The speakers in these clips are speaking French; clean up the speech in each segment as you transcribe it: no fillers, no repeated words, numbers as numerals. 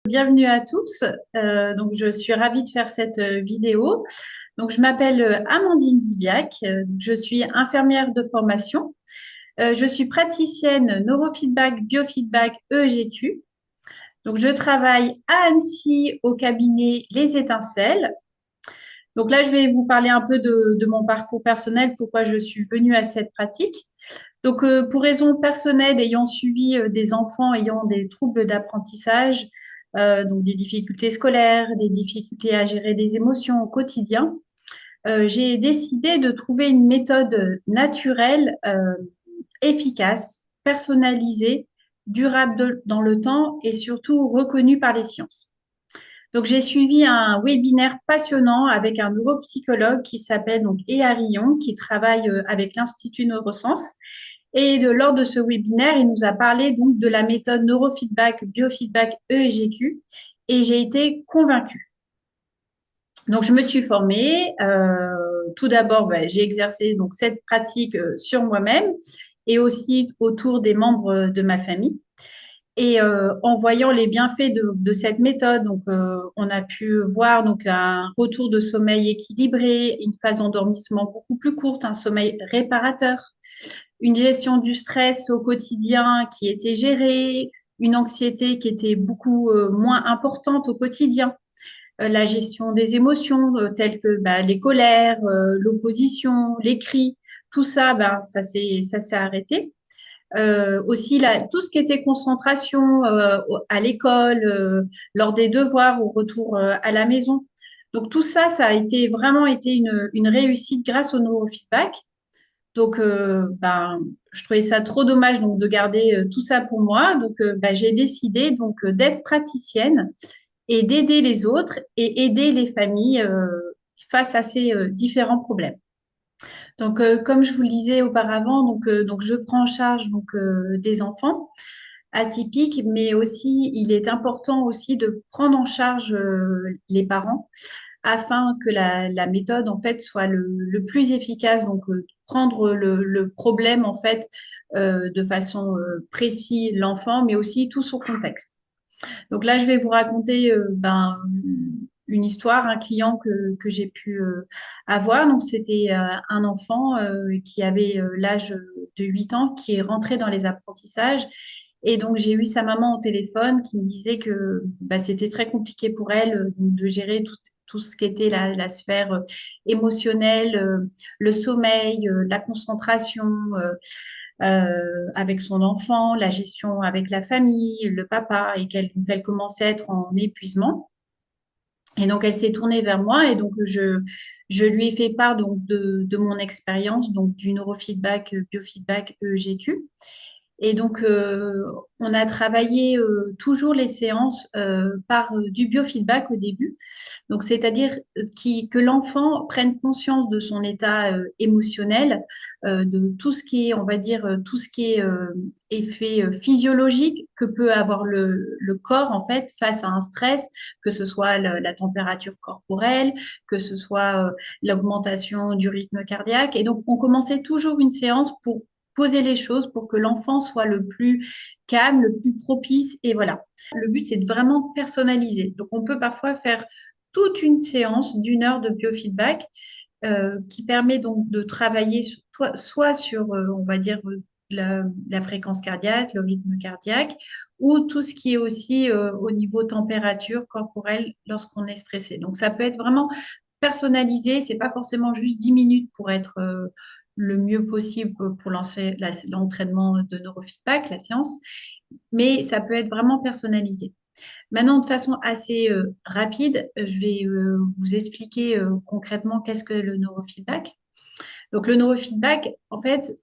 Bienvenue à tous. Donc, je suis ravie de faire cette vidéo. Donc, je m'appelle Amandine Dibiac. Je suis infirmière de formation. Je suis praticienne neurofeedback, biofeedback, EEGQ. Donc, je travaille à Annecy au cabinet Les Étincelles. Donc là, je vais vous parler un peu de mon parcours personnel, pourquoi je suis venue à cette pratique. Donc, pour raisons personnelles, ayant suivi des enfants ayant des troubles d'apprentissage, donc des difficultés scolaires, des difficultés à gérer des émotions au quotidien, j'ai décidé de trouver une méthode naturelle, efficace, personnalisée, durable dans le temps et surtout reconnue par les sciences. Donc, j'ai suivi un webinaire passionnant avec un neuropsychologue qui s'appelle donc Eharion, qui travaille avec l'Institut Neurosciences. Et lors de ce webinaire, il nous a parlé donc de la méthode neurofeedback, biofeedback, EEGQ, et j'ai été convaincue. Donc, je me suis formée. Tout d'abord, j'ai exercé donc cette pratique sur moi-même et aussi autour des membres de ma famille. Et en voyant les bienfaits de cette méthode, donc on a pu voir donc un retour de sommeil équilibré, une phase d'endormissement beaucoup plus courte, un sommeil réparateur, une gestion du stress au quotidien qui était gérée, une anxiété qui était beaucoup moins importante au quotidien, la gestion des émotions telles que les colères, l'opposition, les cris, tout ça, ça s'est arrêté. Aussi, tout ce qui était concentration à l'école, lors des devoirs, au retour à la maison. Donc tout ça, ça a été vraiment été une réussite grâce au neurofeedback. Donc, je trouvais ça trop dommage donc de garder tout ça pour moi. Donc, j'ai décidé donc d'être praticienne et d'aider les autres et aider les familles face à ces différents problèmes. Donc, comme je vous le disais auparavant, donc je prends en charge donc des enfants atypiques, mais aussi il est important aussi de prendre en charge les parents afin que la méthode en fait soit le plus efficace. Donc, prendre le problème en fait de façon précise l'enfant, mais aussi tout son contexte. Donc là, je vais vous raconter une histoire, un client que j'ai pu avoir. Donc, c'était un enfant qui avait l'âge de 8 ans, qui est rentré dans les apprentissages. Et donc, j'ai eu sa maman au téléphone qui me disait que c'était très compliqué pour elle de gérer tout ce qui était la sphère émotionnelle, le sommeil, la concentration. Avec son enfant, la gestion avec la famille, le papa, et qu'elle commençait à être en épuisement. Et donc, elle s'est tournée vers moi et donc je lui ai fait part donc, de mon expérience, donc du neurofeedback, biofeedback, EEGQ. Et donc, on a travaillé toujours les séances par du biofeedback au début. Donc, c'est-à-dire que l'enfant prenne conscience de son état émotionnel, de tout ce qui est, on va dire, tout ce qui est effet physiologique que peut avoir le corps, en fait, face à un stress, que ce soit la température corporelle, que ce soit l'augmentation du rythme cardiaque. Et donc, on commençait toujours une séance pour poser les choses pour que l'enfant soit le plus calme, le plus propice. Et voilà. Le but, c'est de vraiment personnaliser. Donc, on peut parfois faire toute une séance d'1 heure de biofeedback qui permet donc de travailler soit sur, on va dire, la fréquence cardiaque, le rythme cardiaque, ou tout ce qui est aussi au niveau température corporelle lorsqu'on est stressé. Donc, ça peut être vraiment personnalisé. C'est pas forcément juste 10 minutes pour être le mieux possible pour lancer l'entraînement de neurofeedback, la séance, mais ça peut être vraiment personnalisé. Maintenant, de façon assez rapide, je vais vous expliquer concrètement qu'est-ce que le neurofeedback. Donc, le neurofeedback, en fait,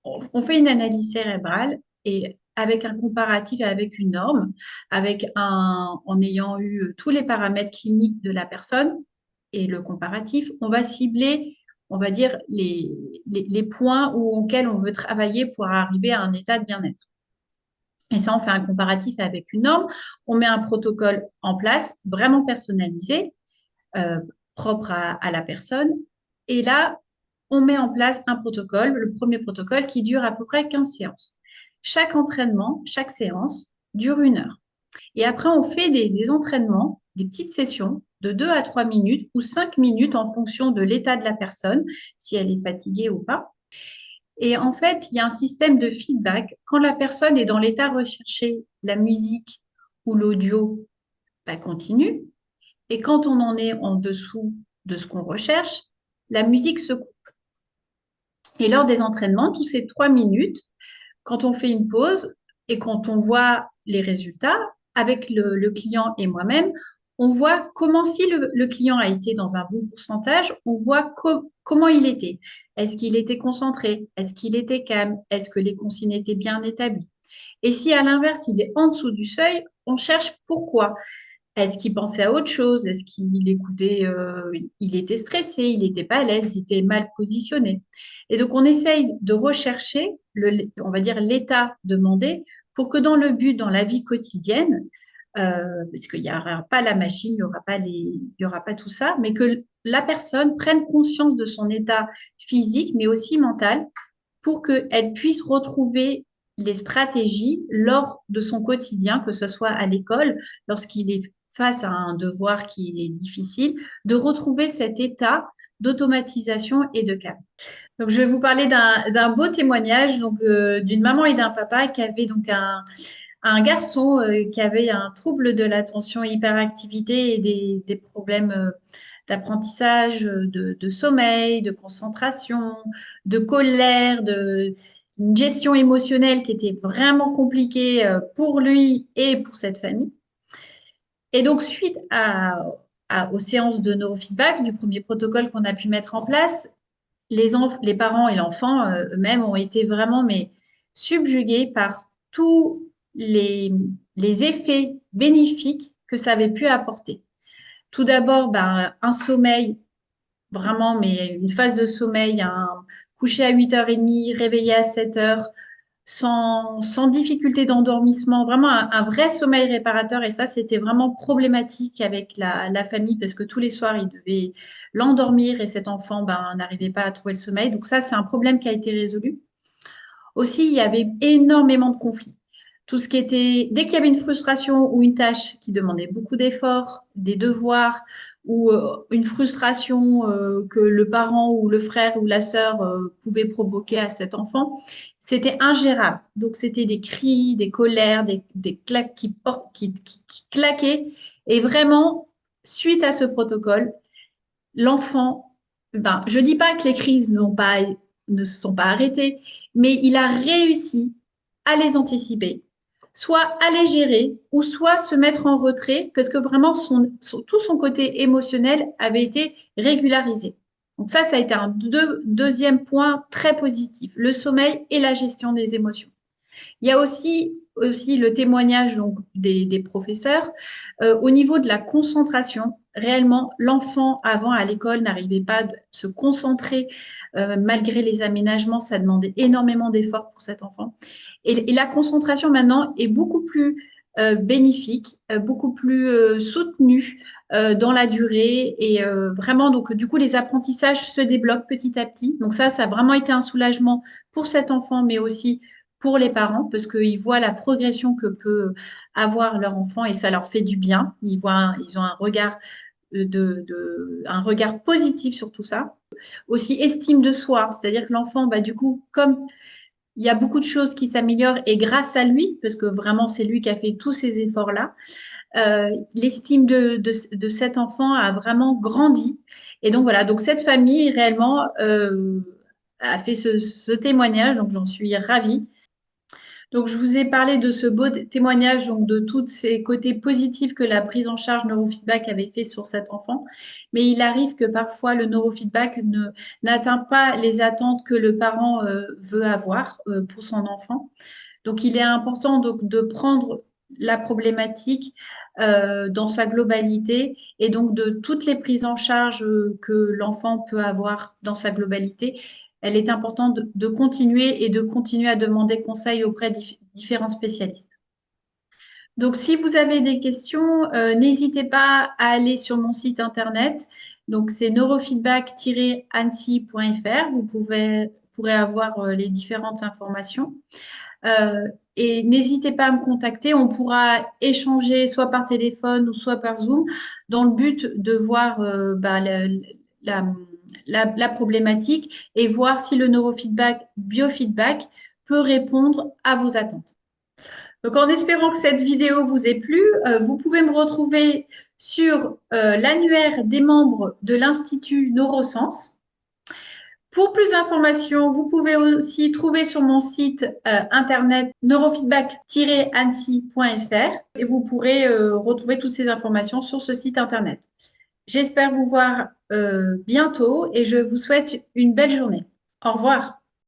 on fait une analyse cérébrale et avec un comparatif avec une norme, en ayant eu tous les paramètres cliniques de la personne et le comparatif, on va cibler, on va dire, les points auxquels on veut travailler pour arriver à un état de bien-être. Et ça, on fait un comparatif avec une norme. On met un protocole en place, vraiment personnalisé, euh, propre à la personne. Et là, on met en place un protocole, le premier protocole qui dure à peu près 15 séances. Chaque entraînement, chaque séance dure 1 heure. Et après, on fait des entraînements, des petites sessions de 2 à 3 minutes ou 5 minutes en fonction de l'état de la personne, si elle est fatiguée ou pas. Et en fait, il y a un système de feedback. Quand la personne est dans l'état recherché, la musique ou l'audio continue. Et quand on en est en dessous de ce qu'on recherche, la musique se coupe. Et lors des entraînements, tous ces 3 minutes, quand on fait une pause et quand on voit les résultats avec le client et moi-même, on voit comment, si le client a été dans un bon pourcentage, on voit comment il était. Est-ce qu'il était concentré? Est-ce qu'il était calme? Est-ce que les consignes étaient bien établies? Et si à l'inverse, il est en dessous du seuil, on cherche pourquoi. Est-ce qu'il pensait à autre chose? Est-ce qu'il écoutait, il était stressé, il n'était pas à l'aise, il était mal positionné. Et donc, on essaye de rechercher, on va dire, l'état demandé pour que dans le but, dans la vie quotidienne, parce qu'il n'y aura pas la machine, il y aura pas tout ça, mais que la personne prenne conscience de son état physique, mais aussi mental, pour qu'elle puisse retrouver les stratégies lors de son quotidien, que ce soit à l'école, lorsqu'il est face à un devoir qui est difficile, de retrouver cet état d'automatisation et de calme. Donc, je vais vous parler d'un beau témoignage donc d'une maman et d'un papa qui avaient donc un garçon qui avait un trouble de l'attention, hyperactivité et des problèmes d'apprentissage, de sommeil, de concentration, de colère, une gestion émotionnelle qui était vraiment compliquée pour lui et pour cette famille. Et donc, suite aux séances de neurofeedback, du premier protocole qu'on a pu mettre en place, les parents et l'enfant eux-mêmes ont été vraiment subjugués par tous les effets bénéfiques que ça avait pu apporter. Tout d'abord, un sommeil, vraiment, mais une phase de sommeil, un coucher à 8h30, réveillé à 7h, sans difficulté d'endormissement, vraiment un vrai sommeil réparateur. Et ça, c'était vraiment problématique avec la famille parce que tous les soirs, ils devaient l'endormir et cet enfant n'arrivait pas à trouver le sommeil. Donc ça, c'est un problème qui a été résolu. Aussi, il y avait énormément de conflits. Tout ce qui était, dès qu'il y avait une frustration ou une tâche qui demandait beaucoup d'efforts, des devoirs ou une frustration que le parent ou le frère ou la sœur pouvait provoquer à cet enfant, c'était ingérable. Donc, c'était des cris, des colères, des claques qui claquaient. Et vraiment, suite à ce protocole, l'enfant, je dis pas que les crises ne se sont pas arrêtées, mais il a réussi à les anticiper, soit à les gérer, ou soit se mettre en retrait, parce que vraiment tout son côté émotionnel avait été régularisé. Donc ça a été un deuxième point très positif, le sommeil et la gestion des émotions. Il y a aussi le témoignage donc, des professeurs. Au niveau de la concentration, réellement, l'enfant avant à l'école n'arrivait pas à se concentrer malgré les aménagements. Ça demandait énormément d'efforts pour cet enfant. Et la concentration maintenant est beaucoup plus bénéfique, beaucoup plus soutenue dans la durée et vraiment donc du coup les apprentissages se débloquent petit à petit. Donc ça a vraiment été un soulagement pour cet enfant, mais aussi pour les parents parce qu'ils voient la progression que peut avoir leur enfant et ça leur fait du bien. Ils ont un regard un regard positif sur tout ça. Aussi estime de soi, c'est-à-dire que l'enfant, du coup, comme il y a beaucoup de choses qui s'améliorent et grâce à lui, parce que vraiment c'est lui qui a fait tous ces efforts-là, l'estime de cet enfant a vraiment grandi. Et donc voilà, donc cette famille réellement a fait ce témoignage, donc j'en suis ravie. Donc, je vous ai parlé de ce beau témoignage, donc de tous ces côtés positifs que la prise en charge neurofeedback avait fait sur cet enfant. Mais il arrive que parfois le neurofeedback n'atteint pas les attentes que le parent veut avoir pour son enfant. Donc, il est important donc, de prendre la problématique dans sa globalité et donc de toutes les prises en charge que l'enfant peut avoir dans sa globalité. Elle est importante de continuer et de continuer à demander conseil auprès de différents spécialistes. Donc, si vous avez des questions, n'hésitez pas à aller sur mon site internet. Donc, c'est neurofeedback-annecy.fr. Pourrez avoir les différentes informations. et n'hésitez pas à me contacter. On pourra échanger soit par téléphone ou soit par Zoom dans le but de voir la, la problématique et voir si le neurofeedback, biofeedback peut répondre à vos attentes. Donc, en espérant que cette vidéo vous ait plu, vous pouvez me retrouver sur l'annuaire des membres de l'Institut Neurosciences. Pour plus d'informations, vous pouvez aussi trouver sur mon site internet neurofeedback-annecy.fr et vous pourrez retrouver toutes ces informations sur ce site internet. J'espère vous voir bientôt et je vous souhaite une belle journée. Au revoir.